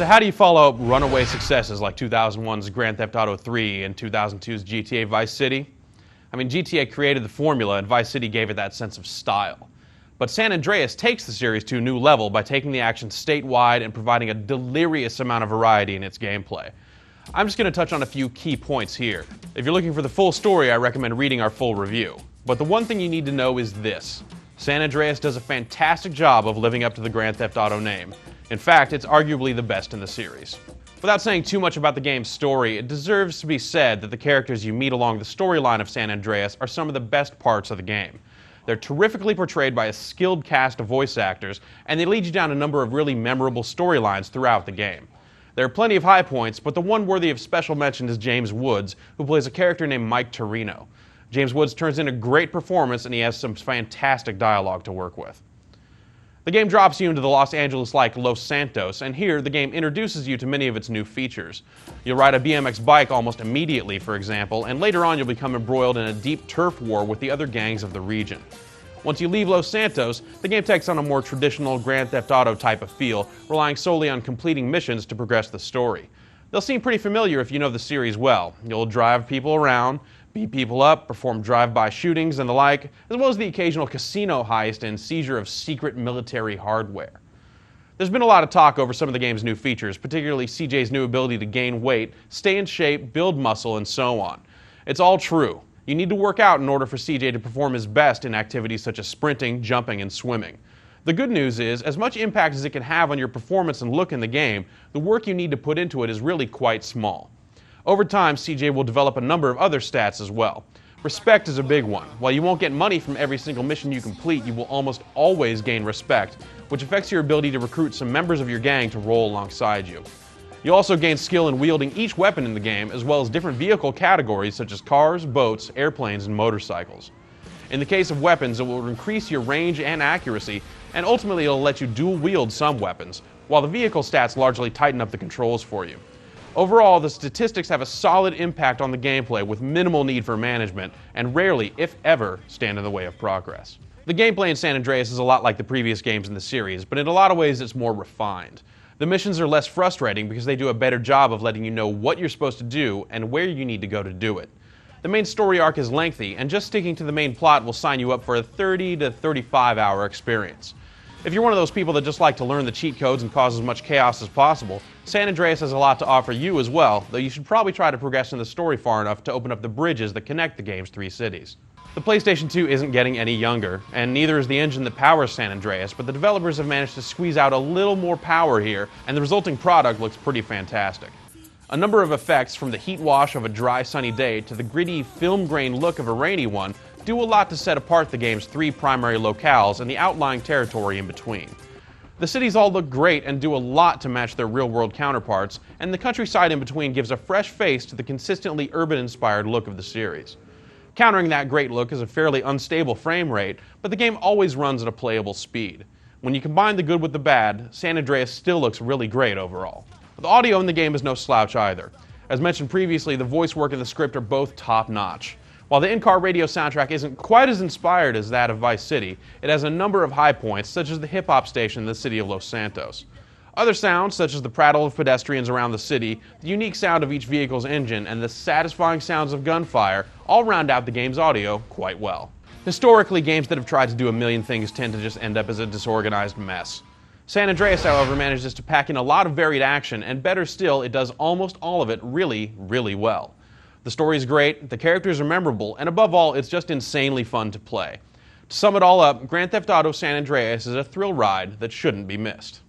So how do you follow up runaway successes like 2001's Grand Theft Auto 3 and 2002's GTA Vice City? I mean, GTA created the formula and Vice City gave it that sense of style. But San Andreas takes the series to a new level by taking the action statewide and providing a delirious amount of variety in its gameplay. I'm just going to touch on a few key points here. If you're looking for the full story, I recommend reading our full review. But the one thing you need to know is this: San Andreas does a fantastic job of living up to the Grand Theft Auto name. In fact, it's arguably the best in the series. Without saying too much about the game's story, it deserves to be said that the characters you meet along the storyline of San Andreas are some of the best parts of the game. They're terrifically portrayed by a skilled cast of voice actors, and they lead you down a number of really memorable storylines throughout the game. There are plenty of high points, but the one worthy of special mention is James Woods, who plays a character named Mike Torino. James Woods turns in a great performance, and he has some fantastic dialogue to work with. The game drops you into the Los Angeles-like Los Santos, and here the game introduces you to many of its new features. You'll ride a BMX bike almost immediately, for example, and later on you'll become embroiled in a deep turf war with the other gangs of the region. Once you leave Los Santos, the game takes on a more traditional Grand Theft Auto type of feel, relying solely on completing missions to progress the story. They'll seem pretty familiar if you know the series well. You'll drive people around, beat people up, perform drive-by shootings and the like, as well as the occasional casino heist and seizure of secret military hardware. There's been a lot of talk over some of the game's new features, particularly CJ's new ability to gain weight, stay in shape, build muscle, and so on. It's all true. You need to work out in order for CJ to perform his best in activities such as sprinting, jumping, and swimming. The good news is, as much impact as it can have on your performance and look in the game, the work you need to put into it is really quite small. Over time, CJ will develop a number of other stats as well. Respect is a big one. While you won't get money from every single mission you complete, you will almost always gain respect, which affects your ability to recruit some members of your gang to roll alongside you. You'll also gain skill in wielding each weapon in the game, as well as different vehicle categories such as cars, boats, airplanes, and motorcycles. In the case of weapons, it will increase your range and accuracy, and ultimately it'll let you dual wield some weapons, while the vehicle stats largely tighten up the controls for you. Overall, the statistics have a solid impact on the gameplay with minimal need for management, and rarely, if ever, stand in the way of progress. The gameplay in San Andreas is a lot like the previous games in the series, but in a lot of ways it's more refined. The missions are less frustrating because they do a better job of letting you know what you're supposed to do and where you need to go to do it. The main story arc is lengthy, and just sticking to the main plot will sign you up for a 30 to 35 hour experience. If you're one of those people that just like to learn the cheat codes and cause as much chaos as possible, San Andreas has a lot to offer you as well, though you should probably try to progress in the story far enough to open up the bridges that connect the game's three cities. The PlayStation 2 isn't getting any younger, and neither is the engine that powers San Andreas, but the developers have managed to squeeze out a little more power here, and the resulting product looks pretty fantastic. A number of effects, from the heat wash of a dry, sunny day to the gritty, film grain look of a rainy one, do a lot to set apart the game's three primary locales and the outlying territory in between. The cities all look great and do a lot to match their real-world counterparts, and the countryside in between gives a fresh face to the consistently urban-inspired look of the series. Countering that great look is a fairly unstable frame rate, but the game always runs at a playable speed. When you combine the good with the bad, San Andreas still looks really great overall. The audio in the game is no slouch either. As mentioned previously, the voice work and the script are both top-notch. While the in-car radio soundtrack isn't quite as inspired as that of Vice City, it has a number of high points, such as the hip-hop station in the city of Los Santos. Other sounds, such as the prattle of pedestrians around the city, the unique sound of each vehicle's engine, and the satisfying sounds of gunfire, all round out the game's audio quite well. Historically, games that have tried to do a million things tend to just end up as a disorganized mess. San Andreas, however, manages to pack in a lot of varied action, and better still, it does almost all of it really, really well. The story is great, the characters are memorable, and above all, it's just insanely fun to play. To sum it all up, Grand Theft Auto San Andreas is a thrill ride that shouldn't be missed.